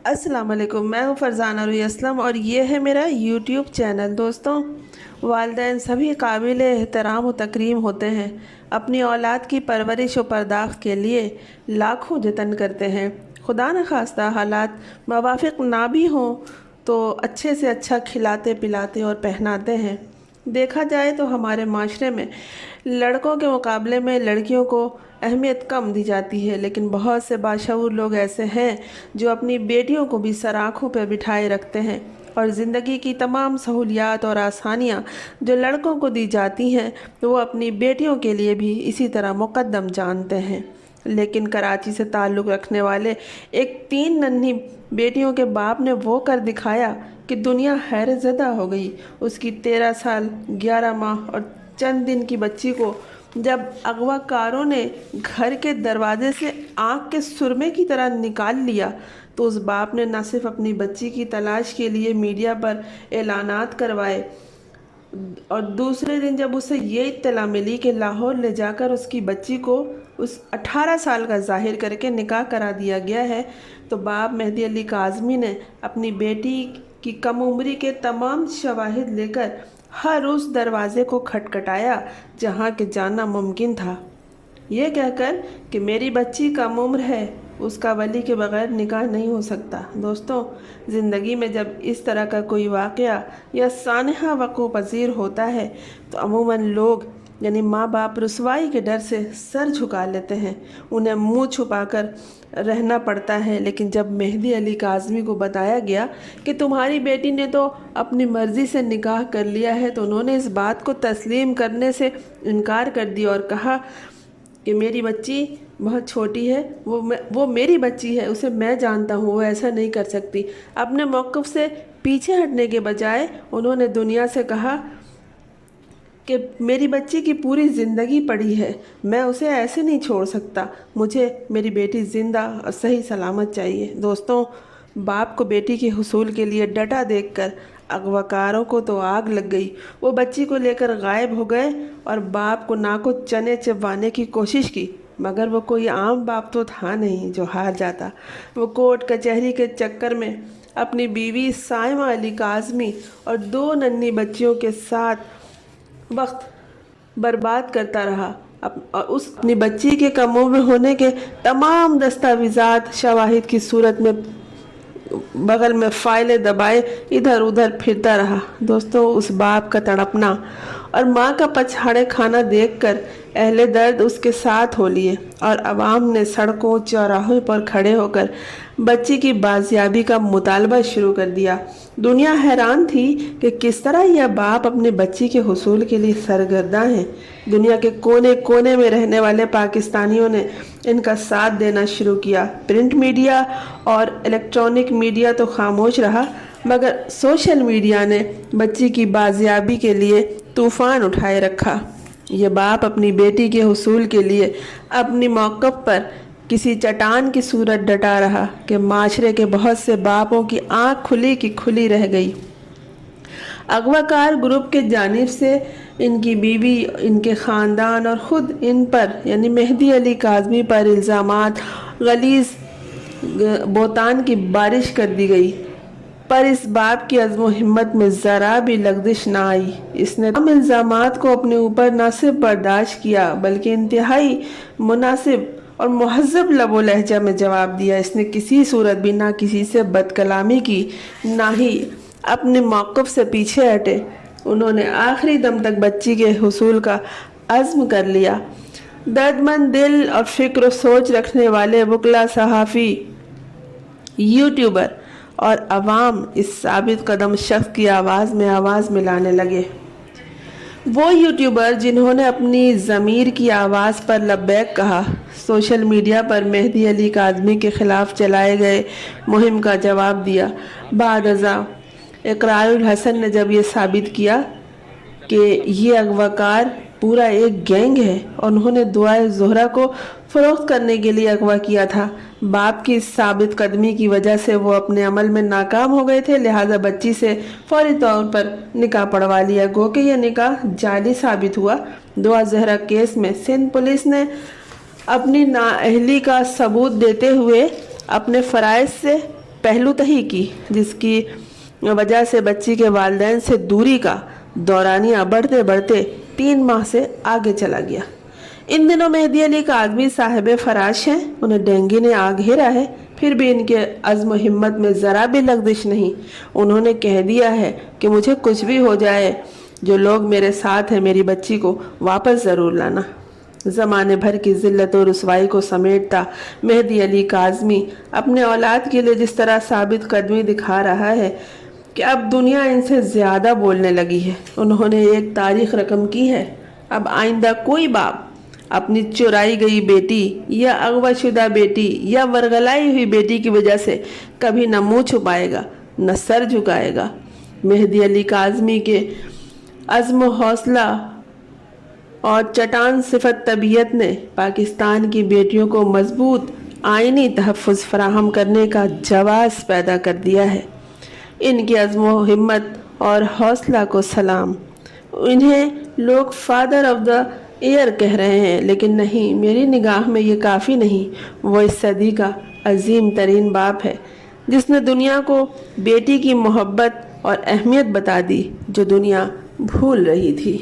अस्सलाम वालेकुम। मैं हूँ फरजाना रुई असलम और ये है मेरा यूट्यूब चैनल। दोस्तों, वालिदैन सभी काबिल एहतराम व तकरीम होते हैं। अपनी औलाद की परवरिश व पर्दाख्त के लिए लाखों जतन करते हैं। खुदा न खास्ता हालात मवाफिक ना भी हों तो अच्छे से अच्छा खिलाते पिलाते और पहनाते हैं। देखा जाए तो हमारे माशरे में लड़कों के मुकाबले में लड़कियों को अहमियत कम दी जाती है, लेकिन बहुत से बाशऊर लोग ऐसे हैं जो अपनी बेटियों को भी सर आँखों पर बिठाए रखते हैं और ज़िंदगी की तमाम सहूलियात और आसानियाँ जो लड़कों को दी जाती हैं वो अपनी बेटियों के लिए भी इसी तरह मुक़द्दम जानते हैं। लेकिन कराची से ताल्लुक़ रखने वाले एक 3 नन्ही बेटियों के बाप ने वो कर दिखाया कि दुनिया हैरत ज़दा हो गई। उसकी 13 साल 11 माह और चंद दिन की बच्ची को जब अगवाकारों ने घर के दरवाजे से आँख के सुरमे की तरह निकाल लिया तो उस बाप ने न सिर्फ अपनी बच्ची की तलाश के लिए मीडिया पर ऐलानात करवाए और दूसरे दिन जब उसे ये इत्तला मिली कि लाहौर ले जाकर उसकी बच्ची को उस 18 साल का जाहिर करके निकाह करा दिया गया है, तो बाप मेहदी अली काज़मी ने अपनी बेटी की कम उम्री के तमाम शवाहिद लेकर हर उस दरवाज़े को खटखटाया जहाँ के जाना मुमकिन था, ये कहकर कि मेरी बच्ची कम उम्र है, उसका वली के बग़ैर निकाह नहीं हो सकता। दोस्तों, ज़िंदगी में जब इस तरह का कोई वाक़या या सानहा वक़ू पज़ीर होता है तो अमूमन लोग यानी माँ बाप रुसवाई के डर से सर झुका लेते हैं, उन्हें मुंह छुपाकर रहना पड़ता है। लेकिन जब मेहदी अली काज़मी को बताया गया कि तुम्हारी बेटी ने तो अपनी मर्ज़ी से निकाह कर लिया है, तो उन्होंने इस बात को तस्लीम करने से इनकार कर दिया और कहा कि मेरी बच्ची बहुत छोटी है, वो मेरी बच्ची है, उसे मैं जानता हूँ, वो ऐसा नहीं कर सकती। अपने मौक़िफ़ से पीछे हटने के बजाय उन्होंने दुनिया से कहा कि मेरी बच्ची की पूरी ज़िंदगी पड़ी है, मैं उसे ऐसे नहीं छोड़ सकता, मुझे मेरी बेटी ज़िंदा और सही सलामत चाहिए। दोस्तों, बाप को बेटी के हुसूल के लिए डटा देखकर अगवाकारों को तो आग लग गई। वो बच्ची को लेकर गायब हो गए और बाप को नाको चने चबवाने की कोशिश की, मगर वो कोई आम बाप तो था नहीं जो हार जाता। वो कोर्ट कचहरी के चक्कर में अपनी बीवी साइमा अली काज़मी और 2 नन्ही बच्चियों के साथ वक्त बर्बाद करता रहा और उस अपनी बच्ची के कम उम्र होने के तमाम दस्तावेज़ात शवाहिद की सूरत में बगल में फाइलें दबाए इधर उधर फिरता रहा। दोस्तों, उस बाप का तड़पना और माँ का पछाड़े खाना देखकर अहले दर्द उसके साथ हो लिए और अवाम ने सड़कों चौराहों पर खड़े होकर बच्ची की बाजियाबी का मुतालबा शुरू कर दिया। दुनिया हैरान थी कि किस तरह यह बाप अपनी बच्ची के हुसूल के लिए सरगर्दा हैं। दुनिया के कोने कोने में रहने वाले पाकिस्तानियों ने इनका साथ देना शुरू किया। प्रिंट मीडिया और इलेक्ट्रॉनिक मीडिया तो खामोश रहा, मगर सोशल मीडिया ने बच्ची की बाजियाबी के लिए तूफ़ान उठाए रखा। ये बाप अपनी बेटी के हुसूल के लिए अपनी मौक़िफ़ पर किसी चट्टान की सूरत डटा रहा कि माशरे के बहुत से बापों की आँख खुली की खुली रह गई। अगवाकार ग्रुप के जानिब से इनकी बीवी, इनके ख़ानदान और ख़ुद इन पर यानी मेहदी अली काज़मी पर इल्ज़ामात गलीज़ बोतान की बारिश कर दी गई, पर इस बाप की अज़्म हिम्मत में ज़रा भी लग़ज़िश ना आई। इसने तमाम इल्ज़ामात को अपने ऊपर न सिर्फ बर्दाश्त किया बल्कि इंतहाई मुनासिब और मुहज़्ज़ब लबो लहजा में जवाब दिया। इसने किसी सूरत भी ना किसी से बदकलामी की, ना ही अपने मौक़िफ़ से पीछे हटे। उन्होंने आखिरी दम तक बच्ची के हुसूल का अज़्म कर लिया। दर्दमंद दिल और फ़िक्र सोच रखने वाले वकला, सहाफ़ी, यूट्यूबर और अवाम इस साबित कदम शख्स की आवाज़ में आवाज़ मिलाने लगे। वो यूट्यूबर जिन्होंने अपनी ज़मीर की आवाज़ पर लब्बैक कहा, सोशल मीडिया पर मेहदी अली काज़मी के ख़िलाफ़ चलाए गए मुहिम का जवाब दिया। बादअज़ा इक़रारुल हसन ने जब ये साबित किया कि ये अगवाकार पूरा एक गैंग है और उन्होंने दुआए ज़ोहरा को फ़रोख्त करने के लिए अगवा किया था, बाप की इस साबित कदमी की वजह से वो अपने अमल में नाकाम हो गए थे, लिहाजा बच्ची से फौरी तौर पर निकाह पढ़वा लिया। गो कि यह निकाह जाली साबित हुआ। दुआ ज़हरा केस में सिंध पुलिस ने अपनी नाअहली का सबूत देते हुए अपने फ़राइज़ से पहलू तही की, जिसकी वजह से बच्ची के वालिदैन से दूरी का दौरानिया बढ़ते बढ़ते 3 माह से आगे चला गया। इन दिनों मेहदी अली काज़मी साहिब फराश हैं, उन्हें डेंगू ने आ घेरा है, फिर भी इनके अज़्म हिम्मत में ज़रा भी लग़ज़िश नहीं। उन्होंने कह दिया है कि मुझे कुछ भी हो जाए, जो लोग मेरे साथ हैं मेरी बच्ची को वापस ज़रूर लाना। ज़माने भर की ज़िल्लत और रुसवाई को समेटता मेहदी अली काज़मी अपने औलाद के लिए जिस तरह साबित कदमी दिखा रहा है कि अब दुनिया इनसे ज़्यादा बोलने लगी है। उन्होंने एक तारीख़ रकम की है, अब आइंदा कोई बाप अपनी चुराई गई बेटी या अगवाशुदा बेटी या वरगलाई हुई बेटी की वजह से कभी न मुँह छुपाएगा न सर झुकाएगा। मेहदी अली काज़मी के अज़्म हौसला और चटान सिफत तबीयत ने पाकिस्तान की बेटियों को मजबूत आइनी तहफ़्फ़ुज़ फराहम करने का जवाज़ पैदा कर दिया है। इनकी अज़्म हिम्मत और हौसला को सलाम। इन्हें लोग फादर ऑफ द ईयर कह रहे हैं, लेकिन नहीं, मेरी निगाह में ये काफ़ी नहीं। वो इस सदी का अजीम तरीन बाप है, जिसने दुनिया को बेटी की मोहब्बत और अहमियत बता दी, जो दुनिया भूल रही थी।